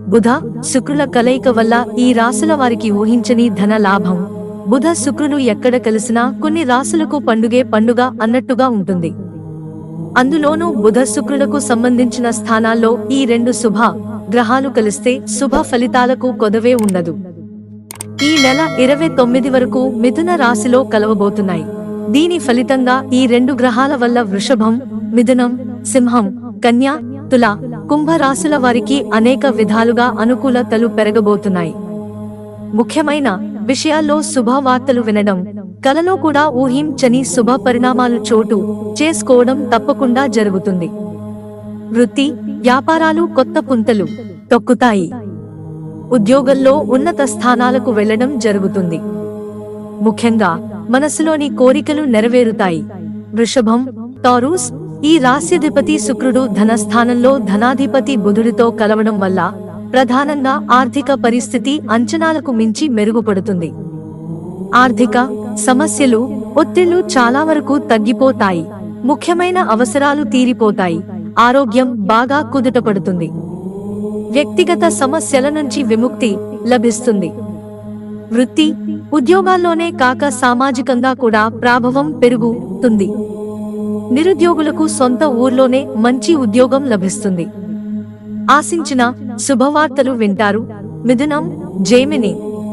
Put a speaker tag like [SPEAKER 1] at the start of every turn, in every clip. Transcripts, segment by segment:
[SPEAKER 1] బుధ శుక్రుల కలయిక వల్ల ఈ రాశుల వారికి ఊహించని ధన లాభం. బుధ శుక్రులు ఎక్కడ కలిసినా కొన్ని రాశులకు పండుగే పండుగ అన్నట్టుగా ఉంటుంది. అందులోనూ బుధ శుక్రులకు సంబంధించిన స్థానాల్లో ఈ రెండు శుభ గ్రహాలు కలిస్తే శుభ ఫలితాలకు కొదవే ఉండదు. ఈ నెల 29 వరకు మిథున రాశిలో కలవబోతున్నాయి. దీని ఫలితంగా ఈ రెండు గ్రహాల వల్ల వృషభం, మిథునం, సింహం, కన్య, తుల, కుంభ రాశుల వారికి అనేక విధాలుగా అనుకూలతలు పెరగబోతున్నాయి. ముఖ్యమైన విషయాల్లో శుభవార్తలు వినడం, కలలో కూడా ఊహించని శుభ పరిణామాలు చోటు చేసుకోవడం తప్పకుండా జరుగుతుంది. వృత్తి, వ్యాపారాలు కొత్త పుంతలు తొక్కుతాయి. ఉద్యోగంలో ఉన్నత స్థానాలకు వెళ్లడం జరుగుతుంది. ముఖ్యంగా మనసులోని కోరికలు నెరవేరుతాయి. వృషభం, టారస్ ఈ రాశ్యాధిపతి శుక్రుడు ధనస్థానంలో ధనాధిపతి బుధుడితో కలవడం వల్ల ప్రధానంగా ఆర్థిక పరిస్థితి అంచనాలకు మించి మెరుగుపడుతుంది. ఆర్థిక సమస్యలు, ఒత్తిళ్లు చాలా వరకు తగ్గిపోతాయి. ముఖ్యమైన అవసరాలు తీరిపోతాయి. ఆరోగ్యం బాగా కుదుటపడుతుంది. వ్యక్తిగత సమస్యల నుంచి విముక్తి లభిస్తుంది. వృత్తి, ఉద్యోగాల్లోనే కాక సామాజికంగా కూడా ప్రాభవం పెరుగుతుంది. నిరుద్యోగులకు సొంత ఊర్లోనే మంచి ఉద్యోగం లభిస్తుంది. ఆశించిన శుభవార్తలు వింటారు. మిథునం, జెమిని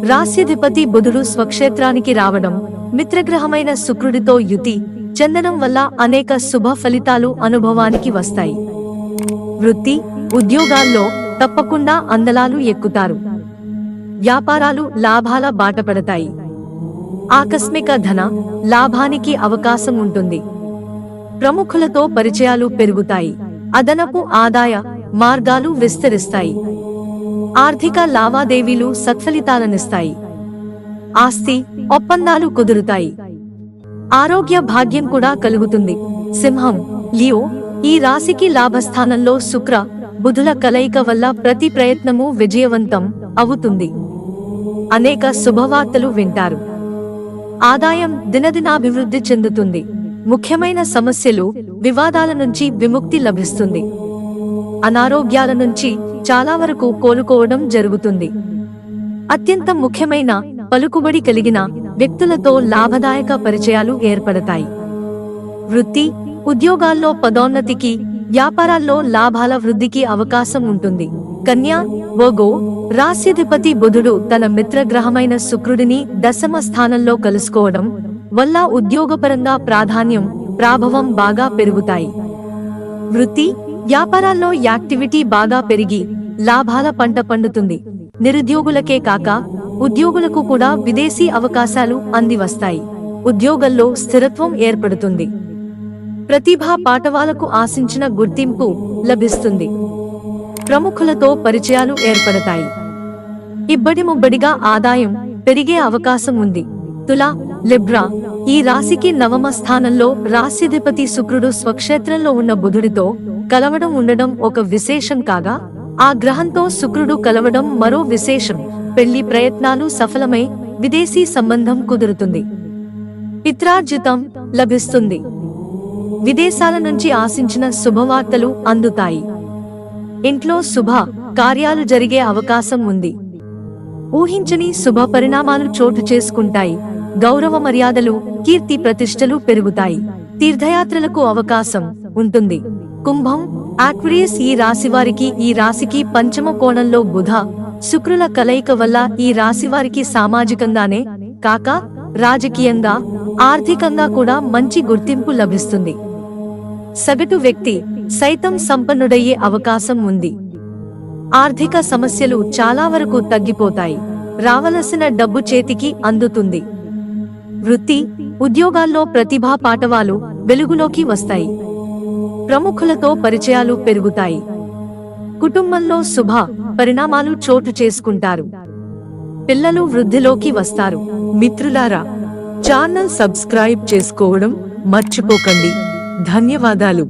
[SPEAKER 1] రాశ్యాధిపతి బుధుడు స్వక్షేత్రానికి రావడం, మిత్రగ్రహమైన శుక్రుడితో యుతి చెందడం వల్ల అనేక శుభ ఫలితాలు అనుభవానికి వస్తాయి. వృత్తి, ఉద్యోగాల్లో తప్పకుండా అందలాలు ఎక్కుతారు. వ్యాపారాలు లాభాల బాటపడతాయి. ఆకస్మిక ధన లాభానికి అవకాశం ఉంటుంది. ప్రముఖులతో పరిచయాలు పెరుగుతాయి. అదనపు ఆదాయ మార్గాలు విస్తరిస్తాయి. ఆర్థిక లావాదేవీలు సత్ఫలితాలనిస్తాయి. ఆస్తి ఒప్పందాలు కుదురుతాయి. ఆరోగ్య భాగ్యం కూడా కలుగుతుంది. సింహం, లియో ఈ రాశికి లాభస్థానంలో శుక్ర బుధుల కలయిక వల్ల ప్రతి ప్రయత్నము విజయవంతం అవుతుంది. అనేక శుభవార్తలు వింటారు. ఆదాయం దినదినాభివృద్ధి చెందుతుంది. ముఖ్యమైన సమస్యలు, వివాదాల నుంచి విముక్తి లభిస్తుంది. అనారోగ్యాల నుంచి చాలా వరకు కోలుకోవడం జరుగుతుంది. అత్యంత ముఖ్యమైన పలుకుబడి కలిగిన వ్యక్తులతో లాభదాయక పరిచయాలు ఏర్పడతాయి. వృత్తి, ఉద్యోగాల్లో పదోన్నతికి, వ్యాపారాల్లో లాభాల వృద్ధికి అవకాశం ఉంటుంది. కన్యా, వగో రాశ్యాధిపతి బుధుడు తన మిత్రగ్రహమైన శుక్రుడిని దశమ స్థానంలో కలుసుకోవడం వల్ల ఉద్యోగపరంగా ప్రాధాన్యం, ప్రాభవం బాగా పెరుగుతాయి. వృత్తి, వ్యాపారాల్లో యాక్టివిటీ బాగా పెరిగి లాభాల పంట పండుతుంది. నిరుద్యోగులకే కాక ఉద్యోగులకు కూడా విదేశీ అవకాశాలు అందివస్తాయి. ఉద్యోగంలో స్థిరత్వం ఏర్పడుతుంది. ప్రతిభా పాటవాలకు ఆశించిన గుర్తింపు లభిస్తుంది. ప్రముఖులతో పరిచయాలు ఏర్పడతాయి. ఇబ్బడి ముబ్బడిగా ఆదాయం పెరిగే అవకాశం ఉంది. తుల, లిబ్రా ఈ రాశికి నవమ స్థానంలో రాశ్యాధిపతి శుక్రుడు స్వక్షేత్రంలో ఉన్న బుధుడితో కలవడం ఉండడం ఒక విశేషం కాగా, ఆ గ్రహంతో శుక్రుడు కలవడం మరో విశేషం. పెళ్లి ప్రయత్నాలు సఫలమై విదేశీ సంబంధం కుదురుతుంది. పిత్రార్జితం లభిస్తుంది. విదేశాల నుంచి ఆశించిన శుభవార్తలు అందుతాయి. ఇంట్లో శుభ కార్యాలు జరిగే అవకాశం ఉంది. ఊహించని శుభ పరిణామాలు చోటు చేసుకుంటాయి. గౌరవ మర్యాదలు, కీర్తి ప్రతిష్టలు పెరుగుతాయి. తీర్థయాత్రలకు అవకాశం ఉంటుంది. కుంభం, ఆక్వేరియస్ ఈ రాశివారికి ఈ రాశికి పంచమ కోణంలో బుధ శుక్రుల కలయిక వల్ల ఈ రాశివారికి సామాజికంగానే కాక రాజకీయంగా, ఆర్థికంగా కూడా మంచి గుర్తింపు లభిస్తుంది. సగటు వ్యక్తి సైతం సంపన్నుడయ్యే అవకాశం ఉంది. ఆర్థిక సమస్యలు చాలా వరకు తగ్గిపోతాయి. రావలసిన డబ్బు చేతికి అందుతుంది. వృత్తి, ఉద్యోగాల్లో ప్రతిభా పాటవాలు వెలుగులోకి వస్తాయి. ప్రముఖులతో పరిచయాలు పెరుగుతాయి. కుటుంబంలో శుభ పరిణామాలు చోటు చేసుకుంటారు. పిల్లలు వృద్ధిలోకి వస్తారు. మిత్రులారా, ఛానల్ సబ్స్క్రైబ్ చేసుకోవడం మర్చిపోకండి. ధన్యవాదాలు.